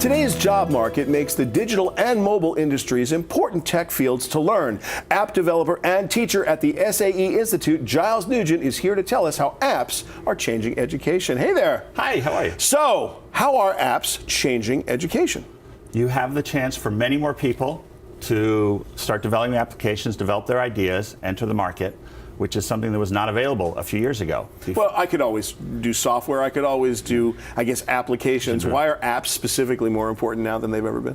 Today's job market makes the digital and mobile industries important tech fields to learn. App developer and teacher at the SAE Institute, Giles Nugent, is here to tell us how apps are changing education. Hey there. Hi, how are you? So, how are apps changing education? You have the chance for many more people to start developing applications, develop their ideas, enter the market, which is something that was not available a few years ago. Well, I could always do software. I could always do, I guess, applications. Why are apps specifically more important now than they've ever been?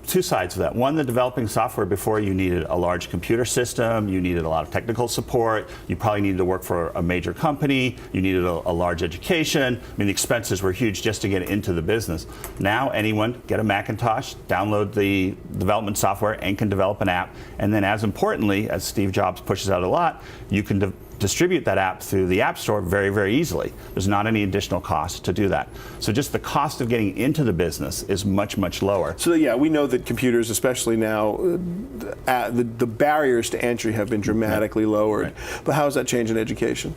Two sides of that. One, the developing software, before you needed a large computer system, you needed a lot of technical support, you probably needed to work for a major company, you needed a large education. I mean, the expenses were huge just to get into the business. Now anyone get a Macintosh, download the development software, and can develop an app. And then, as importantly, as Steve Jobs pushes out a lot, you can distribute that app through the App Store very, very easily. There's not any additional cost to do that. So just the cost of getting into the business is much, much lower. So yeah, we know that computers, especially now, the barriers to entry have been dramatically lowered. Right. But how has that changed in education?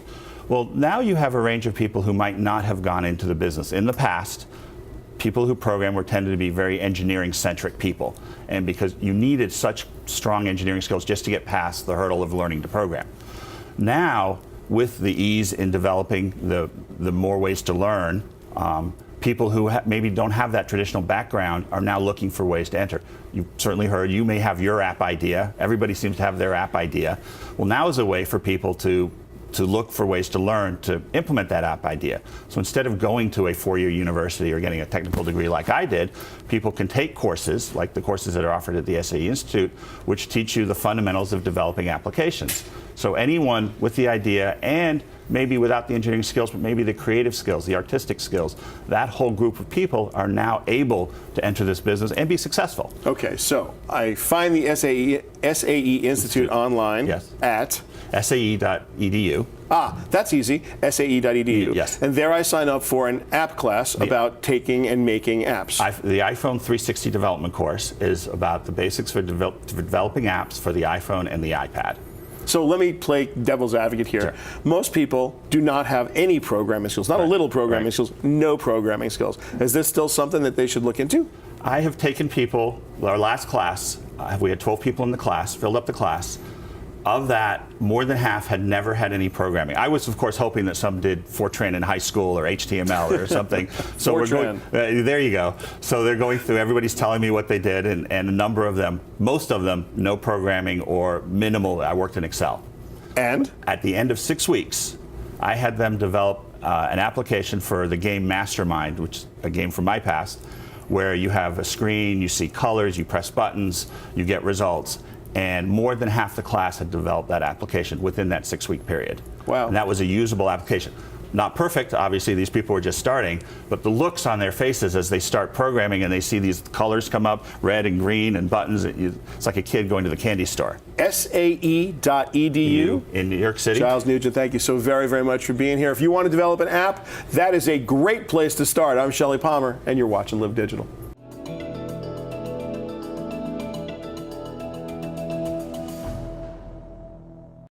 Well, now you have a range of people who might not have gone into the business. In the past, people who program were tended to be very engineering-centric people. And because you needed such strong engineering skills just to get past the hurdle of learning to program. Now, with the ease in developing the more ways to learn, people who maybe don't have that traditional background are now looking for ways to enter. You've certainly heard, you may have your app idea. Everybody seems to have their app idea. Well, now is a way for people to look for ways to learn to implement that app idea. So instead of going to a four-year university or getting a technical degree like I did, people can take courses, like the courses that are offered at the SAE Institute, which teach you the fundamentals of developing applications. So anyone with the idea, and maybe without the engineering skills, but maybe the creative skills, the artistic skills, that whole group of people are now able to enter this business and be successful. Okay, so I find the SAE Institute online at SAE.edu. That's easy, SAE.edu. Yes. And there I sign up for an app class about taking and making apps. The iPhone 360 development course is about the basics for developing apps for the iPhone and the iPad. So let me play devil's advocate here. Sure. Most people do not have any programming skills, not a little programming skills, no programming skills. Is this still something that they should look into? I have taken people, our last class, we had 12 people in the class, filled up the class. Of that, more than half had never had any programming. I was, of course, hoping that some did Fortran in high school or HTML or something. So we're going, there you go. So they're going through, everybody's telling me what they did, and a number of them, most of them, no programming or minimal. I worked in Excel. And? At the end of 6 weeks, I had them develop an application for the game Mastermind, which is a game from my past, where you have a screen, you see colors, you press buttons, you get results. And more than half the class had developed that application within that 6-week period. Wow. And that was a usable application. Not perfect, obviously, these people were just starting, but the looks on their faces as they start programming and they see these colors come up, red and green and buttons, it's like a kid going to the candy store. SAE.edu in New York City. Giles Nugent, thank you so very, very much for being here. If you want to develop an app, that is a great place to start. I'm Shelly Palmer, and you're watching Live Digital.